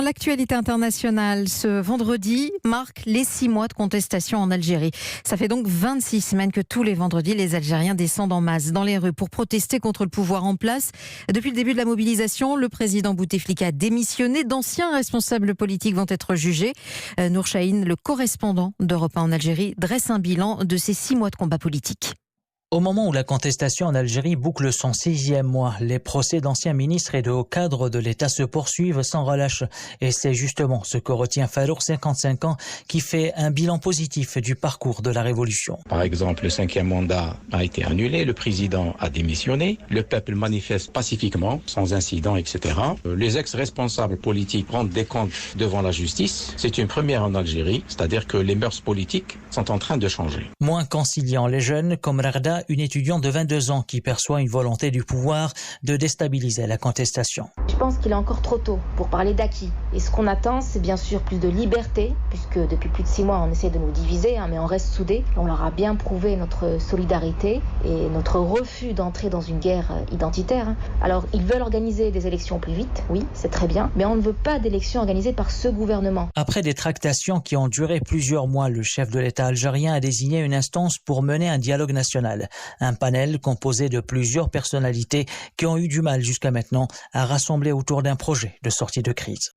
l'actualité internationale, ce vendredi marque les 6 mois de contestation en Algérie. Ça fait donc 26 semaines que tous les vendredis, les Algériens descendent en masse dans les rues pour protester contre le pouvoir en place. Depuis le début de la mobilisation, le président Bouteflika a démissionné. D'anciens responsables politiques vont être jugés. Nour Chahine, le correspondant d'Europe 1 en Algérie, dresse un bilan de ces 6 mois de combat politique. Au moment où la contestation en Algérie boucle son 6e mois, les procès d'anciens ministres et de hauts cadres de l'État se poursuivent sans relâche. Et c'est justement ce que retient Farouk, 55 ans, qui fait un bilan positif du parcours de la révolution. Par exemple, le 5e mandat a été annulé, le président a démissionné, le peuple manifeste pacifiquement, sans incident, etc. Les ex-responsables politiques rendent des comptes devant la justice. C'est une première en Algérie, c'est-à-dire que les mœurs politiques sont en train de changer. Moins conciliant, les jeunes, comme Rarda, une étudiante de 22 ans qui perçoit une volonté du pouvoir de déstabiliser la contestation. Je pense qu'il est encore trop tôt pour parler d'acquis. Et ce qu'on attend, c'est bien sûr plus de liberté, puisque depuis plus de 6 mois, on essaie de nous diviser, mais on reste soudés. On leur a bien prouvé notre solidarité et notre refus d'entrer dans une guerre identitaire. Alors, ils veulent organiser des élections plus vite, oui, c'est très bien, mais on ne veut pas d'élections organisées par ce gouvernement. Après des tractations qui ont duré plusieurs mois, le chef de l'État algérien a désigné une instance pour mener un dialogue national. Un panel composé de plusieurs personnalités qui ont eu du mal jusqu'à maintenant à rassembler autour d'un projet de sortie de crise.